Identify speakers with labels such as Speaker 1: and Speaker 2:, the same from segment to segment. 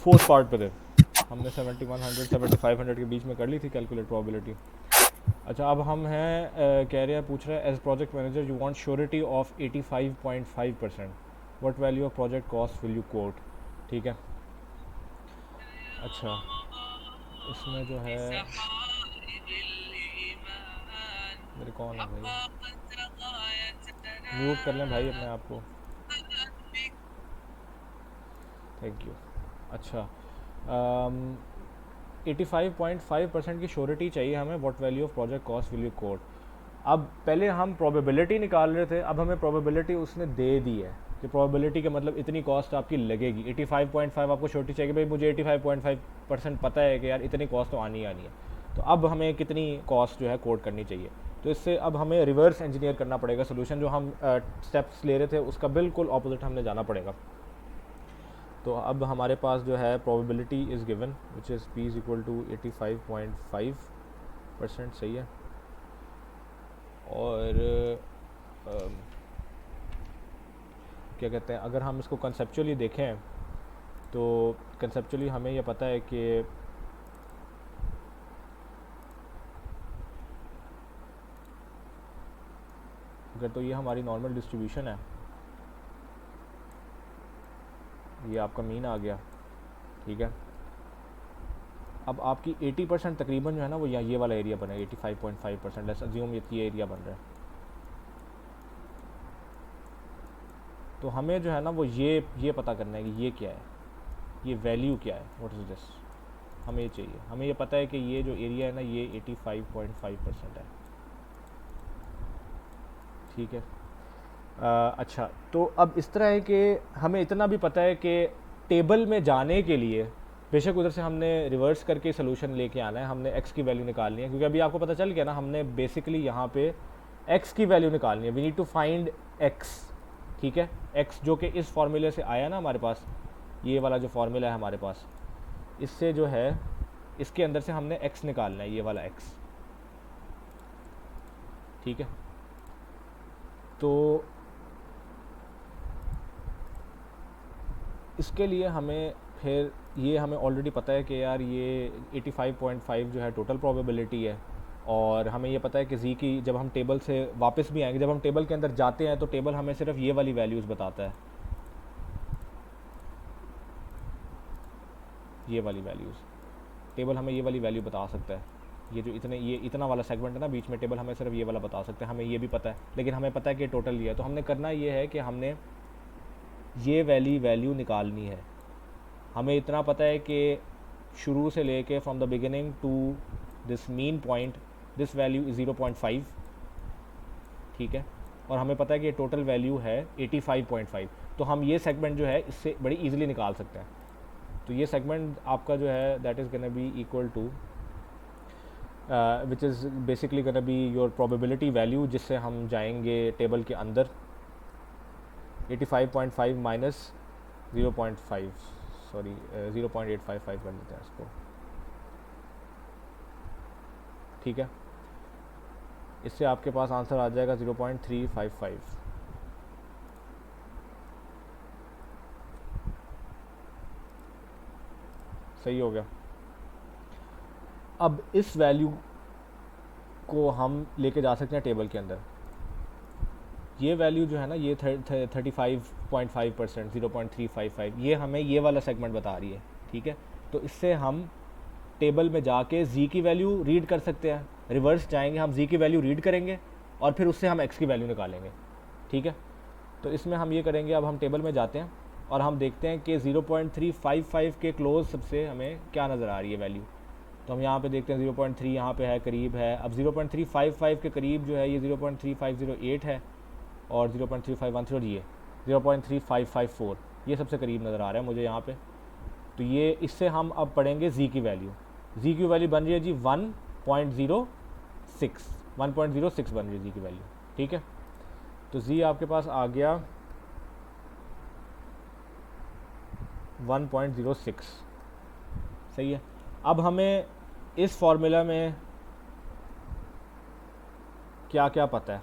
Speaker 1: Fourth part पे थे, हमने 7100 7500 के बीच में कर ली थी कैलकुलेट प्रोबेबिलिटी। अच्छा, अब हम हैं कह रहे हैं, पूछ रहा है as project manager you want surety of 85.5%, what value of project cost will you quote. ठीक है। अच्छा, इसमें जो है मेरे कौन है भाई, म्यूट कर लें भाई अपने आप को, थैंक यू। अच्छा, 85.5% की श्योरिटी चाहिए हमें, what value of project cost will you quote. अब पहले हम प्रोबेबिलिटी निकाल रहे थे, अब हमें प्रोबेबिलिटी उसने दे दी है कि प्रोबेबिलिटी का मतलब इतनी कॉस्ट आपकी लगेगी। 85.5 आपको श्योरिटी चाहिए, भाई मुझे 85.5% पता है कि यार इतनी कॉस्ट तो आनी ही आनी है, तो अब हमें कितनी कॉस्ट जो है कोट करनी चाहिए। तो इससे अब हमें रिवर्स इंजीनियर करना पड़ेगा, सोल्यूशन जो हम स्टेप्स ले रहे थे उसका बिल्कुल ऑपोजिट हमने जाना पड़ेगा। तो अब हमारे पास जो है probability is given which is P is equal to 85.5%, सही है। और क्या कहते हैं, अगर हम इसको कंसेप्चुअली देखें तो कंसेप्चुअली हमें यह पता है कि अगर तो ये हमारी नॉर्मल डिस्ट्रीब्यूशन है, ये आपका मीन आ गया, ठीक है। अब आपकी 80% तकरीबन जो है ना वो ये वाला एरिया बनेगा, 85.5%, लेट्स अज्यूम ये एरिया बन रहा है। तो हमें जो है ना वो ये पता करना है कि ये क्या है, ये वैल्यू क्या है, व्हाट इज़ दिस, हमें ये चाहिए। हमें ये पता है कि ये जो एरिया है ना ये 85.5% है, ठीक है। अच्छा, तो अब इस तरह है कि हमें इतना भी पता है कि टेबल में जाने के लिए बेशक उधर से हमने रिवर्स करके सोल्यूशन लेके आना है, हमने एक्स की वैल्यू निकालनी है, क्योंकि अभी आपको पता चल गया ना हमने बेसिकली यहाँ पे एक्स की वैल्यू निकालनी है। We need to find X, ठीक है। एक्स जो कि इस फॉर्मूले से आया ना हमारे पास, ये वाला जो फॉर्मूला है हमारे पास, इससे जो है इसके अंदर से हमने एक्स निकालना है, ये वाला एक्स, ठीक है। तो इसके लिए हमें फिर ये हमें ऑलरेडी पता है कि यार ये 85.5 जो है टोटल प्रोबेबिलिटी है, और हमें ये पता है कि जी की जब हम टेबल से वापस भी आएंगे, जब हम टेबल के अंदर जाते हैं तो टेबल हमें सिर्फ ये वाली वैल्यूज़ बताता है, ये वाली वैल्यूज़, टेबल हमें ये वाली वैल्यू बता सकता है। ये इतना वाला सेगमेंट है ना बीच में, टेबल हमें सिर्फ ये वाला बता सकते हैं, हमें ये भी पता है, लेकिन हमें पता है कि टोटल ये है। तो हमने करना ये है कि हमने ये वैल्यू निकालनी है। हमें इतना पता है कि शुरू से लेके from the beginning to this mean point this value is 0.5, ठीक है। और हमें पता है कि टोटल वैल्यू है 85.5, तो हम ये सेगमेंट जो है इससे बड़ी इजीली निकाल सकते हैं। तो ये सेगमेंट आपका जो है that is gonna be equal to which is basically gonna be your probability value, जिससे हम जाएंगे टेबल के अंदर 85.5 माइनस 0.5, सॉरी 0.855 कर लेते हैं इसको, ठीक है। इससे आपके पास आंसर आ जाएगा 0.355, सही हो गया। अब इस वैल्यू को हम लेके जा सकते हैं टेबल के अंदर। ये वैल्यू जो है ना ये 35.5%, 0.355, ये हमें ये वाला सेगमेंट बता रही है, ठीक है। तो इससे हम टेबल में जाके जी की वैल्यू रीड कर सकते हैं, रिवर्स जाएंगे हम जी की वैल्यू रीड करेंगे और फिर उससे हम एक्स की वैल्यू निकालेंगे, ठीक है। तो इसमें हम ये करेंगे, अब हम टेबल में जाते हैं और हम देखते हैं कि 0.355 के क्लोज सबसे हमें क्या नज़र आ रही है वैल्यू। तो हम यहाँ पे देखते हैं 0.3 यहाँ पे है, करीब है। अब 0.355 के करीब जो है ये 0.3508 है, और 0.3513 ये 0.3554, ये सबसे करीब नज़र आ रहा है मुझे यहाँ पे। तो ये इससे हम अब पढ़ेंगे जी की वैल्यू। जी की वैल्यू बन रही है जी 1.06, 1.06 बन रही है जी की वैल्यू, ठीक है। तो जी आपके पास आ गया 1.06, सही है। अब हमें इस फॉर्मूला में क्या क्या पता है,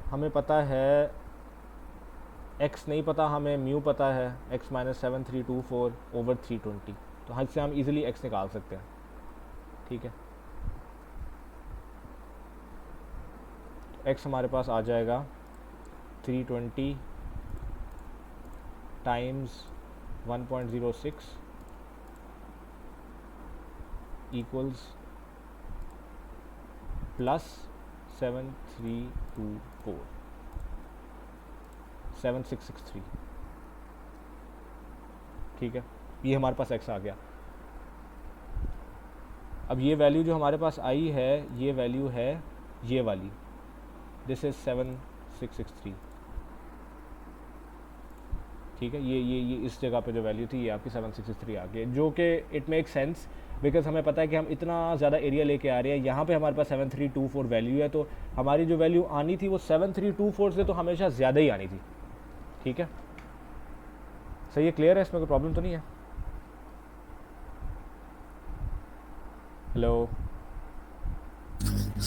Speaker 1: हमें पता है x नहीं पता हमें, म्यू पता है, x माइनस 7324 ओवर 320, तो इससे हम इजीली x निकाल सकते हैं। ठीक है, तो x हमारे पास आ जाएगा 320 टाइम्स 1.06 इक्वल्स प्लस 7324 7663। ठीक है, ये हमारे पास x आ गया। अब ये वैल्यू जो हमारे पास आई है, ये वैल्यू है ये वाली, दिस इज 7663। ठीक है, ये इस जगह पे जो वैल्यू थी ये आपकी 7663 आ गई, जो कि इट मेक सेंस बिकॉज हमें पता है कि हम इतना ज़्यादा एरिया लेके आ रहे हैं। यहाँ पे हमारे पास 7324 वैल्यू है, तो हमारी जो वैल्यू आनी थी वो 7324 से तो हमेशा ज़्यादा ही आनी थी। ठीक है, सही है, क्लियर है, इसमें कोई प्रॉब्लम तो नहीं है? हेलो,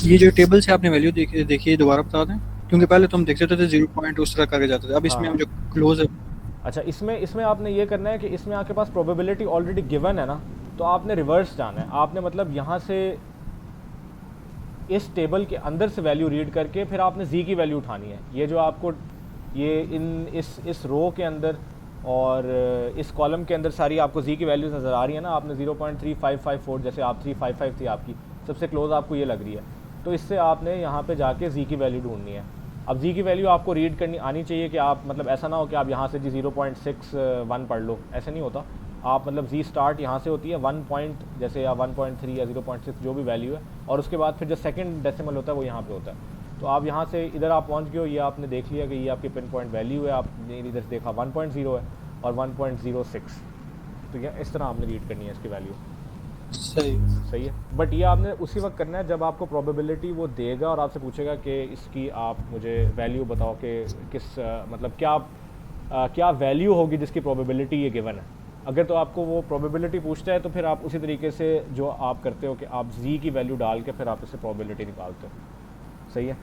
Speaker 2: ये जो टेबल से आपने वैल्यू देखी दोबारा बता दें, क्योंकि पहले तो हम देखते थे 0 पॉइंट उस तरह करके जाते थे, अब इसमें
Speaker 1: हाँ
Speaker 2: हम जो क्लोज है।
Speaker 1: अच्छा, इसमें आपने ये करना है कि इसमें आपके पास प्रोबेबिलिटी ऑलरेडी गिवन है ना, तो आपने रिवर्स जाना है। आपने मतलब यहाँ से इस टेबल के अंदर से वैल्यू रीड करके फिर आपने जी की वैल्यू उठानी है। ये जो आपको ये इस रो के अंदर और इस कॉलम के अंदर सारी आपको जी की वैल्यूज नज़र आ रही है ना, आपने 0.3554 जैसे आप 355 थी आपकी, सबसे क्लोज आपको ये लग रही है, तो इससे आपने यहाँ पे जाके जी की वैल्यू ढूंढनी है। अब जी की वैल्यू आपको रीड करनी आनी चाहिए कि आप मतलब ऐसा ना हो कि आप यहाँ से जी 0.61 पढ़ लो, ऐसे नहीं होता। आप मतलब जी स्टार्ट यहाँ से होती है 1 पॉइंट जैसे या 1.3 या 0.6 जो भी वैल्यू है, और उसके बाद फिर जो सेकंड डेसिमल होता है वो यहाँ पे होता है। तो आप यहाँ से इधर आप पहुँच गए हो, ये आपने देख लिया कि ये आपकी पिन पॉइंट वैल्यू है, आपने इधर से देखा 1.0 है और 1.06, तो ये इस तरह आपने रीड करनी है इसकी वैल्यू। सही है, बट ये आपने उसी वक्त करना है जब आपको प्रोबेबिलिटी वो देगा और आपसे पूछेगा कि इसकी आप मुझे वैल्यू बताओ कि किस मतलब क्या वैल्यू होगी जिसकी प्रोबेबिलिटी ये गिवन है। अगर तो आपको वो प्रोबेबिलिटी पूछता है तो फिर आप उसी तरीके से जो आप करते हो कि आप जी की वैल्यू डाल के फिर आप इससे प्रोबेबिलिटी निकालते हो। सही है,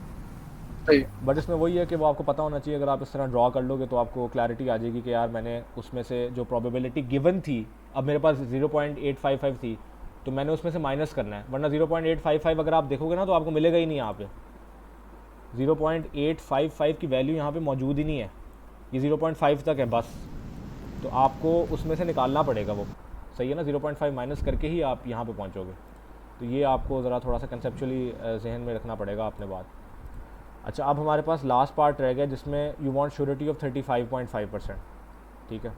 Speaker 1: बट इसमें वही है कि वो आपको पता होना चाहिए। अगर आप इस तरह ड्रॉ कर लोगे तो आपको क्लैरिटी आ जाएगी कि यार मैंने उसमें से जो प्रोबेबिलिटी गिवन थी, अब मेरे पास 0.855 थी तो मैंने उसमें से माइनस करना है, वरना 0.855 अगर आप देखोगे ना तो आपको मिलेगा ही नहीं। यहाँ पे 0.855 की वैल्यू यहाँ पे मौजूद ही नहीं है, ये 0.5 तक है बस, तो आपको उसमें से निकालना पड़ेगा वो। सही है ना, 0.5 माइनस करके ही आप यहाँ पे पहुँचोगे। तो ये आपको ज़रा थोड़ा सा कंसेप्चुअली जहन में रखना पड़ेगा अपने बात। अच्छा, अब हमारे पास लास्ट पार्ट रह गया जिसमें यू वांट श्योरिटी ऑफ 35.5%। ठीक है,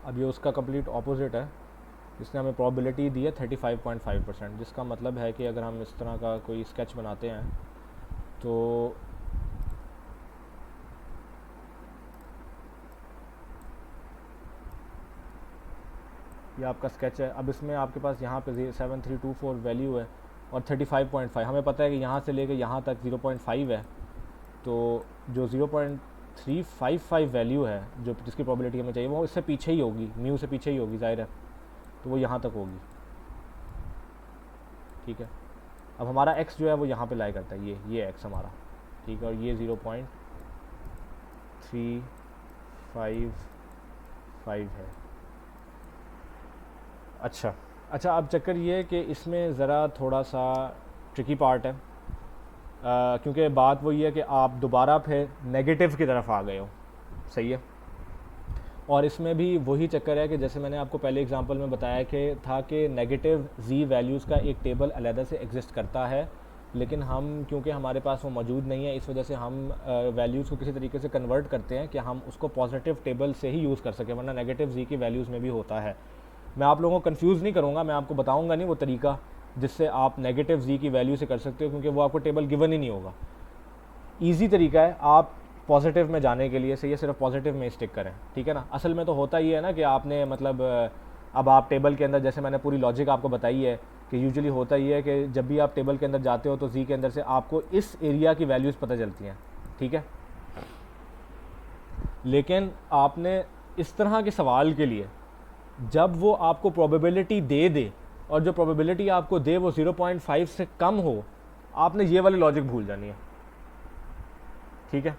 Speaker 1: अब ये उसका कंप्लीट ऑपोजिट है, इसने हमें प्रोबेबिलिटी दी है 35.5%, जिसका मतलब है कि अगर हम इस तरह का कोई स्केच बनाते हैं तो ये आपका स्केच है। अब इसमें आपके पास यहाँ पे 7324 वैल्यू है और 35.5 हमें पता है कि यहाँ से लेकर यहाँ तक 0.5 है, तो जो 0.355 वैल्यू है जो जिसकी प्रोबेबिलिटी हमें चाहिए वो इससे पीछे ही होगी, म्यू से पीछे ही होगी ज़ाहिर है, तो वो यहाँ तक होगी। ठीक है, अब हमारा x जो है वो यहाँ पे लाई करता है, ये x हमारा। ठीक है, और ये 0.355 है। अच्छा, अब चक्कर ये है कि इसमें ज़रा थोड़ा सा ट्रिकी पार्ट है, क्योंकि बात वही है कि आप दोबारा फिर नेगेटिव की तरफ आ गए हो। सही है, और इसमें भी वही चक्कर है कि जैसे मैंने आपको पहले एग्जांपल में बताया कि नेगेटिव जी वैल्यूज़ का एक टेबल अलहदा से एग्जिस्ट करता है, लेकिन हम क्योंकि हमारे पास वो मौजूद नहीं है, इस वजह से हम वैल्यूज़ को किसी तरीके से कन्वर्ट करते हैं कि हम उसको पॉजिटिव टेबल से ही यूज़ कर सकें, वरना नेगेटिव जी की वैल्यूज़ में भी होता है। मैं आप लोगों को कंफ्यूज नहीं करूँगा, मैं आपको बताऊँगा नहीं वो तरीका जिससे आप नेगेटिव जी की वैल्यू से कर सकते हो, क्योंकि वो आपको टेबल गिवन ही नहीं होगा। ईजी तरीका है आप पॉजिटिव में जाने के लिए, सही है, सिर्फ पॉजिटिव में स्टिक करें। ठीक है ना, असल में तो होता ही है ना कि आपने मतलब अब आप टेबल के अंदर, जैसे मैंने पूरी लॉजिक आपको बताई है कि यूजुअली होता ही है कि जब भी आप टेबल के अंदर जाते हो तो जी के अंदर से आपको इस एरिया की वैल्यूज़ पता चलती हैं। ठीक है, लेकिन आपने इस तरह के सवाल के लिए जब वो आपको प्रोबेबिलिटी दे और जो प्रोबेबिलिटी आपको दे वो 0.5 से कम हो, आपने ये वाली लॉजिक भूल जानी है। ठीक है,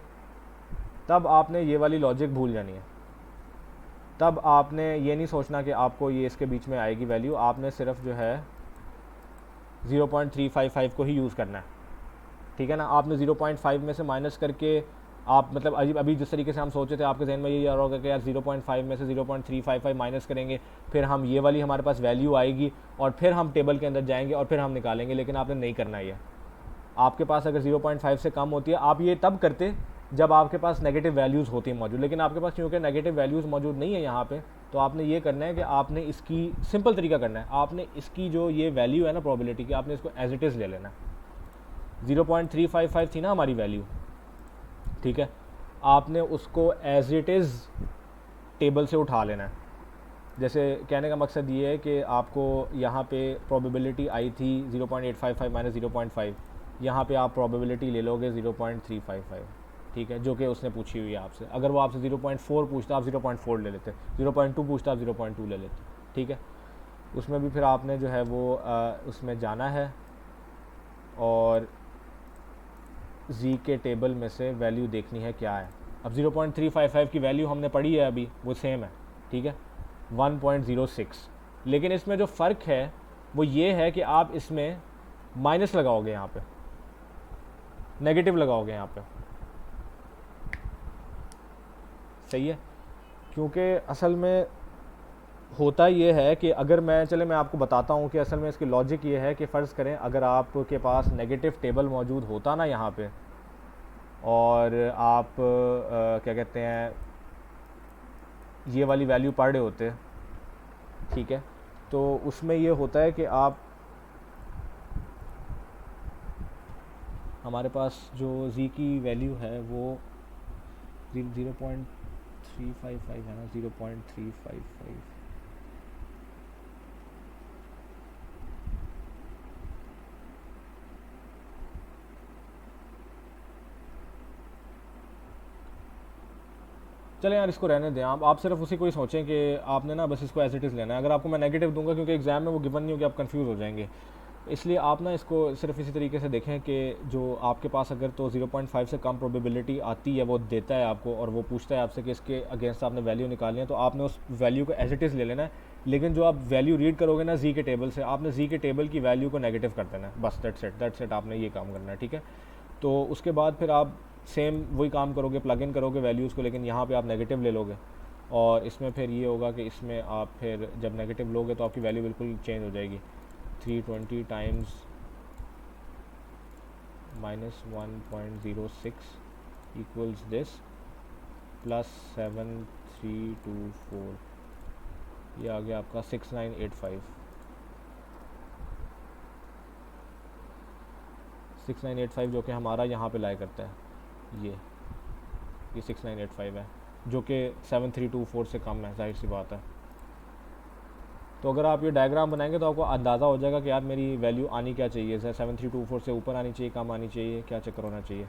Speaker 1: तब आपने ये वाली लॉजिक भूल जानी है। तब आपने ये नहीं सोचना कि आपको ये इसके बीच में आएगी वैल्यू, आपने सिर्फ जो है 0.355 को ही यूज़ करना है, ठीक है ना। आपने 0.5 में से माइनस करके आप मतलब अभी जिस तरीके से हम सोचे थे आपके जहन में ये आ रहा होगा कि यार 0.5 में से 0.355 माइनस करेंगे, फिर हम ये वाली हमारे पास वैल्यू आएगी और फिर हम टेबल के अंदर जाएंगे और फिर हम निकालेंगे, लेकिन आपने नहीं करना ये। आपके पास अगर 0.5 से कम होती है, आप ये तब करते जब आपके पास नेगेटिव वैल्यूज़ होती हैं मौजूद, लेकिन आपके पास क्योंकि नेगेटिव वैल्यूज़ मौजूद नहीं है यहाँ पे, तो आपने ये करना है कि आपने इसकी सिंपल तरीका करना है, आपने इसकी जो ये वैल्यू है ना प्रोबेबिलिटी की, आपने इसको एज इट इज़ ले लेना है। 0.355 थी ना हमारी वैल्यू, ठीक है, आपने उसको एज इट इज़ टेबल से उठा लेना है। जैसे कहने का मकसद ये है कि आपको यहाँ पे प्रोबेबिलिटी आई थी 0.855 माइनस 0.5, यहाँ पे आप प्रोबेबिलिटी ले लोगे 0.355, ठीक है, जो कि उसने पूछी हुई है आपसे। अगर वो आपसे 0.4 पूछता आप 0.4 ले लेते, 0.2 पूछता आप 0.2 ले लेते, ठीक है। उसमें भी फिर आपने जो है वो उसमें जाना है और जी के टेबल में से वैल्यू देखनी है क्या है। अब 0.355 की वैल्यू हमने पढ़ी है अभी, वो सेम है, ठीक है, 1.06, लेकिन इसमें जो फ़र्क है वो ये है कि आप इसमें माइनस लगाओगे, यहाँ पे नेगेटिव लगाओगे यहाँ पे, सही है। क्योंकि असल में होता ये है कि अगर मैं आपको बताता हूँ कि असल में इसकी लॉजिक ये है कि फ़र्ज़ करें अगर आपके पास नेगेटिव टेबल मौजूद होता ना यहाँ पे, और आप क्या कहते हैं ये वाली वैल्यू पढ़ रहे होते, ठीक है, तो उसमें ये होता है कि आप हमारे पास जो जी की वैल्यू है वो 0.355 है ना, 0.355, चले यार इसको रहने दें। आप सिर्फ उसी को ही सोचें कि आपने ना बस इसको एज इट इज़ लेना है। अगर आपको मैं नेगेटिव दूंगा, क्योंकि एग्जाम में वो गिवन नहीं होगी, आप कंफ्यूज हो जाएंगे, इसलिए आप ना इसको सिर्फ इसी तरीके से देखें कि जो आपके पास अगर तो 0.5 से कम प्रोबेबिलिटी आती है, वो देता है आपको और वो पूछता है आपसे कि इसके अगेंस्ट आपने वैल्यू निकालनी है, तो आपने उस वैल्यू को एज इट इज़ ले लेना है। लेकिन जो आप वैल्यू रीड करोगे ना जी के टेबल से, आपने जी के टेबल की वैल्यू को नेगेटिव कर देना है, बस दैट्स इट, आपने ये काम करना है, ठीक है। तो उसके बाद फिर आप सेम वही काम करोगे, प्लग इन करोगे वैल्यूज़ को, लेकिन यहाँ पे आप नेगेटिव ले लोगे और इसमें फिर ये होगा कि इसमें आप फिर जब नेगेटिव लोगे तो आपकी वैल्यू बिल्कुल चेंज हो जाएगी। 320 टाइम्स -1.06 इक्वल्स दिस प्लस 7324, ये आ गया आपका 6985। 6985 जो कि हमारा यहाँ पे लाई करता है, ये 6985 है, जो कि 7324 से कम है, जाहिर सी बात है। तो अगर आप ये डायग्राम बनाएंगे तो आपको अंदाज़ा हो जाएगा कि यार मेरी वैल्यू आनी क्या चाहिए, 7324 से ऊपर आनी चाहिए, कम आनी चाहिए, क्या चक्कर होना चाहिए।